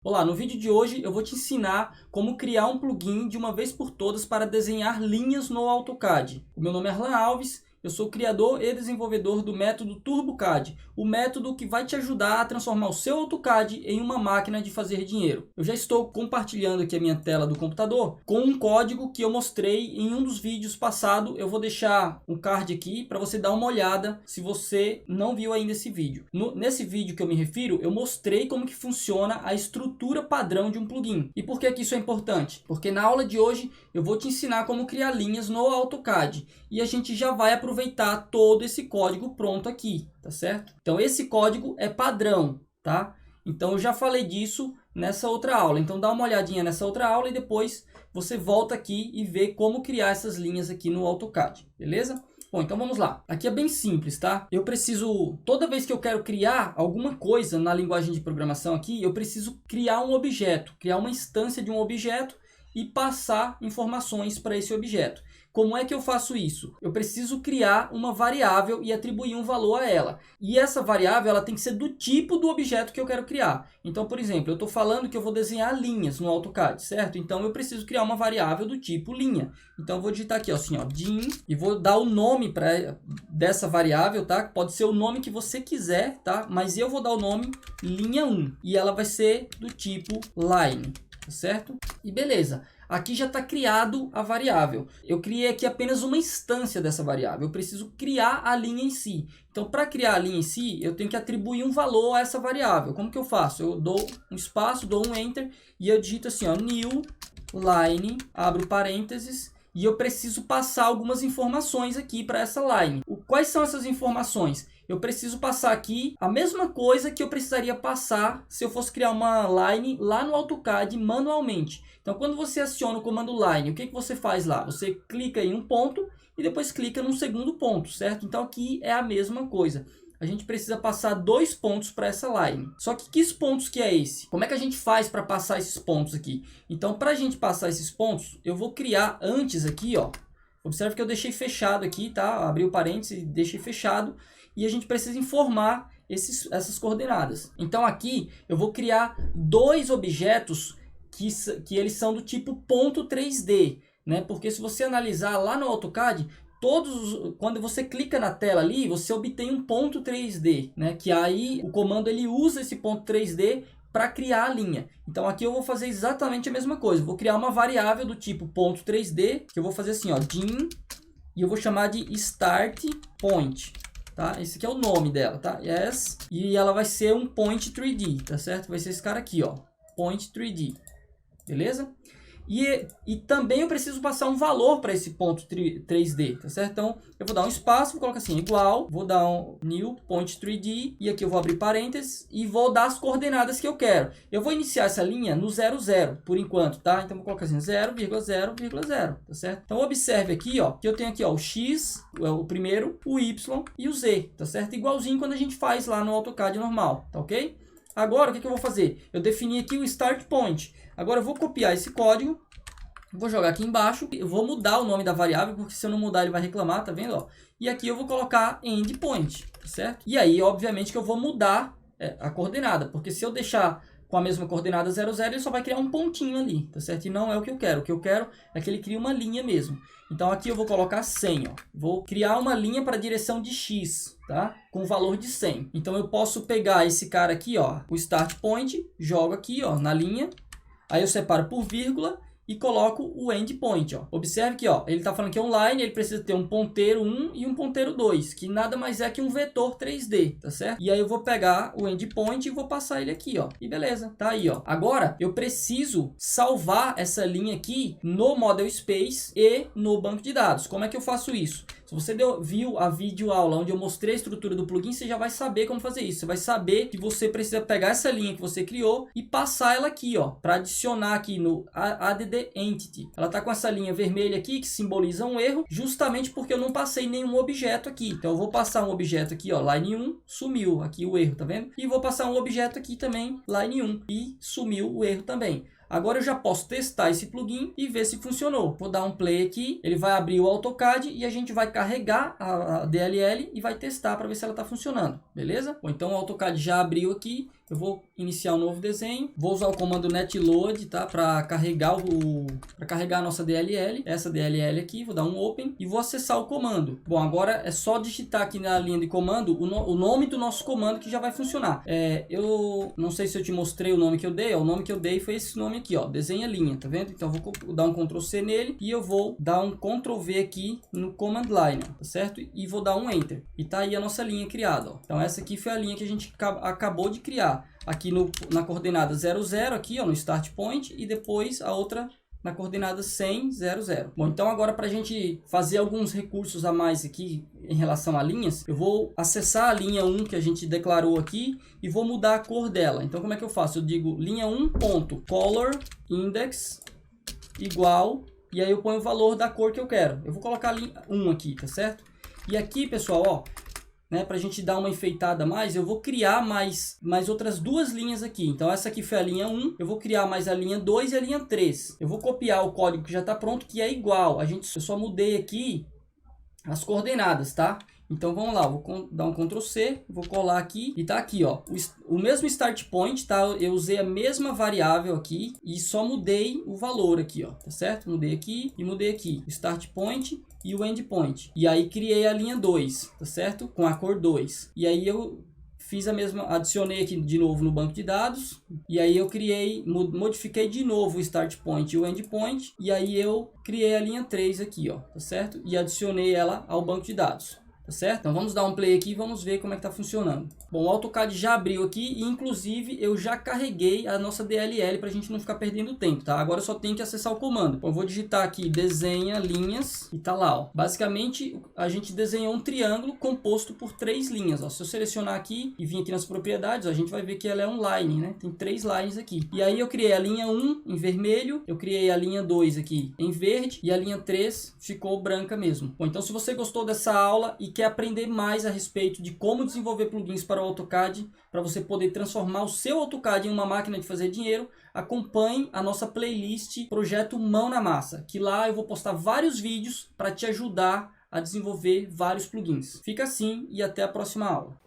Olá, no vídeo de hoje eu vou te ensinar como criar um plugin de uma vez por todas para desenhar linhas no AutoCAD. O meu nome é Arlan Alves, eu sou criador e desenvolvedor do método TurboCAD, o método que vai te ajudar a transformar o seu AutoCAD em uma máquina de fazer dinheiro. Eu já estou compartilhando aqui a minha tela do computador com um código que eu mostrei em um dos vídeos passados. Eu vou deixar um card aqui para você dar uma olhada se você não viu ainda esse vídeo. Nesse vídeo que eu me refiro, eu mostrei como que funciona a estrutura padrão de um plugin. E por que isso é importante? Porque na aula de hoje eu vou te ensinar como criar linhas no AutoCAD e a gente já vai aproveitar todo esse código pronto aqui, tá certo? Então esse código é padrão, tá? Então eu já falei disso nessa outra aula. Então dá uma olhadinha nessa outra aula e depois você volta aqui e vê como criar essas linhas aqui no AutoCAD, beleza? Bom, então vamos lá. Aqui é bem simples, tá? Eu preciso, toda vez que eu quero criar alguma coisa na linguagem de programação aqui, eu preciso criar um objeto, criar uma instância de um objeto e passar informações para esse objeto. Como é que eu faço isso? Eu preciso criar uma variável e atribuir um valor a ela. E essa variável ela tem que ser do tipo do objeto que eu quero criar. Então, por exemplo, eu estou falando que eu vou desenhar linhas no AutoCAD, certo? Então, eu preciso criar uma variável do tipo linha. Então, eu vou digitar aqui, ó, assim, ó, dim, e vou dar o nome dessa variável, tá? Pode ser o nome que você quiser, tá? Mas eu vou dar o nome linha1. E ela vai ser do tipo line, tá certo? E beleza. Aqui já está criado a variável. Eu criei aqui apenas uma instância dessa variável. Eu preciso criar a linha em si. Então, para criar a linha em si, eu tenho que atribuir um valor a essa variável. Como que eu faço? Eu dou um espaço, dou um enter e eu digito assim, ó, new line, abro parênteses, e eu preciso passar algumas informações aqui para essa line. Quais são essas informações? Eu preciso passar aqui a mesma coisa que eu precisaria passar se eu fosse criar uma line lá no AutoCAD manualmente. Então, quando você aciona o comando line, o que você faz lá? Você clica em um ponto e depois clica num segundo ponto, certo? Então, aqui é a mesma coisa. A gente precisa passar 2 pontos para essa line. Só que pontos que é esse? Como é que a gente faz para passar esses pontos aqui? Então, para a gente passar esses pontos, eu vou criar antes aqui, ó. Observe que eu deixei fechado aqui, tá? Abri o parênteses e deixei fechado. E a gente precisa informar essas coordenadas. Então, aqui eu vou criar 2 objetos que eles são do tipo ponto 3D, né? Porque se você analisar lá no AutoCAD, quando você clica na tela ali, você obtém um ponto 3D, né? Que aí o comando ele usa esse ponto 3D para criar a linha. Então aqui eu vou fazer exatamente a mesma coisa. Vou criar uma variável do tipo ponto 3D, que eu vou fazer assim, ó, dim, e eu vou chamar de start point. Tá? Esse aqui é o nome dela, tá? Yes. E ela vai ser um point 3D, tá certo? Vai ser esse cara aqui, ó, point 3D. Beleza? E também eu preciso passar um valor para esse ponto 3D, tá certo? Então, eu vou dar um espaço, vou colocar assim, igual, vou dar um new point 3D, e aqui eu vou abrir parênteses, e vou dar as coordenadas que eu quero. Eu vou iniciar essa linha no 0, 0, por enquanto, tá? Então, vou colocar assim, 0,0,0, tá certo? Então, observe aqui, ó, que eu tenho aqui, ó, o X, o primeiro, o Y e o Z, tá certo? Igualzinho quando a gente faz lá no AutoCAD normal, tá ok? Agora, o que eu vou fazer? Eu defini aqui o start point. Agora, eu vou copiar esse código, vou jogar aqui embaixo, eu vou mudar o nome da variável, porque se eu não mudar ele vai reclamar, tá vendo? Ó? E aqui eu vou colocar endpoint, tá certo? E aí, obviamente, que eu vou mudar a coordenada, porque se eu deixar com a mesma coordenada 0, 0, ele só vai criar um pontinho ali, tá certo? E não é o que eu quero. O que eu quero é que ele crie uma linha mesmo. Então, aqui eu vou colocar 100, ó. Vou criar uma linha para a direção de X, tá? Com o valor de 100. Então, eu posso pegar esse cara aqui, ó, o start point, jogo aqui, ó, na linha. Aí eu separo por vírgula e coloco o endpoint, ó. Observe que, ó, ele está falando que é online, ele precisa ter um ponteiro 1 e um ponteiro 2, que nada mais é que um vetor 3D, tá certo? E aí eu vou pegar o endpoint e vou passar ele aqui, ó. E beleza, tá aí, ó. Agora, eu preciso salvar essa linha aqui no Model Space e no banco de dados. Como é que eu faço isso? Se você viu a videoaula onde eu mostrei a estrutura do plugin, você já vai saber como fazer isso. Você vai saber que você precisa pegar essa linha que você criou e passar ela aqui, ó, para adicionar aqui no add entity. Ela tá com essa linha vermelha aqui que simboliza um erro, justamente porque eu não passei nenhum objeto aqui. Então eu vou passar um objeto aqui, ó, line 1, sumiu aqui o erro, tá vendo? E vou passar um objeto aqui também, line 1, e sumiu o erro também. Agora eu já posso testar esse plugin e ver se funcionou. Vou dar um play aqui, ele vai abrir o AutoCAD e a gente vai carregar a DLL e vai testar para ver se ela está funcionando, beleza? Ou então o AutoCAD já abriu aqui eu vou iniciar um novo desenho. Vou usar o comando netload, tá? Para carregar a nossa DLL. Essa DLL aqui, vou dar um open e vou acessar o comando. Bom, agora é só digitar aqui na linha de comando o nome do nosso comando que já vai funcionar. Eu não sei se eu te mostrei o nome que eu dei. O nome que eu dei foi esse nome aqui, ó, desenha linha, tá vendo? Então eu vou dar um Ctrl C nele e eu vou dar um Ctrl V aqui no command line, tá certo? E vou dar um enter. E tá aí a nossa linha criada, ó. Então essa aqui foi a linha que a gente acabou de criar. Aqui na coordenada 00 aqui, ó, no start point, e depois a outra na coordenada 100, 00. Bom, então agora para a gente fazer alguns recursos a mais aqui em relação a linhas, eu vou acessar a linha 1 que a gente declarou aqui e vou mudar a cor dela. Então como é que eu faço? Eu digo linha 1.color index igual, e aí eu ponho o valor da cor que eu quero. Eu vou colocar a linha 1 aqui, tá certo? E aqui, pessoal, ó, né, para a gente dar uma enfeitada a mais, eu vou criar mais outras duas linhas aqui. Então essa aqui foi a linha 1, eu vou criar mais a linha 2 e a linha 3. Eu vou copiar o código que já está pronto, que é igual. Eu só mudei aqui as coordenadas, tá? Então vamos lá, eu vou dar um Ctrl C, vou colar aqui e tá aqui, ó, o mesmo start point, tá? Eu usei a mesma variável aqui e só mudei o valor aqui, ó, tá certo? Mudei aqui e mudei aqui, o start point e o end point. E aí criei a linha 2, tá certo? Com a cor 2. E aí eu fiz a mesma, adicionei aqui de novo no banco de dados, e aí eu modifiquei de novo o start point e o end point, e aí eu criei a linha 3 aqui, ó, tá certo? E adicionei ela ao banco de dados. Tá certo? Então vamos dar um play aqui e vamos ver como é que está funcionando. Bom, o AutoCAD já abriu aqui e inclusive eu já carreguei a nossa DLL para a gente não ficar perdendo tempo, tá? Agora eu só tenho que acessar o comando. Bom, eu vou digitar aqui desenha linhas e tá lá, ó. Basicamente a gente desenhou um triângulo composto por 3 linhas, ó. Se eu selecionar aqui e vir aqui nas propriedades, ó, a gente vai ver que ela é um line, né? Tem 3 lines aqui. E aí eu criei a linha 1 em vermelho, eu criei a linha 2 aqui em verde e a linha 3 ficou branca mesmo. Bom, então se você gostou dessa aula e quer aprender mais a respeito de como desenvolver plugins para o AutoCAD, para você poder transformar o seu AutoCAD em uma máquina de fazer dinheiro, acompanhe a nossa playlist Projeto Mão na Massa, que lá eu vou postar vários vídeos para te ajudar a desenvolver vários plugins. Fica assim e até a próxima aula.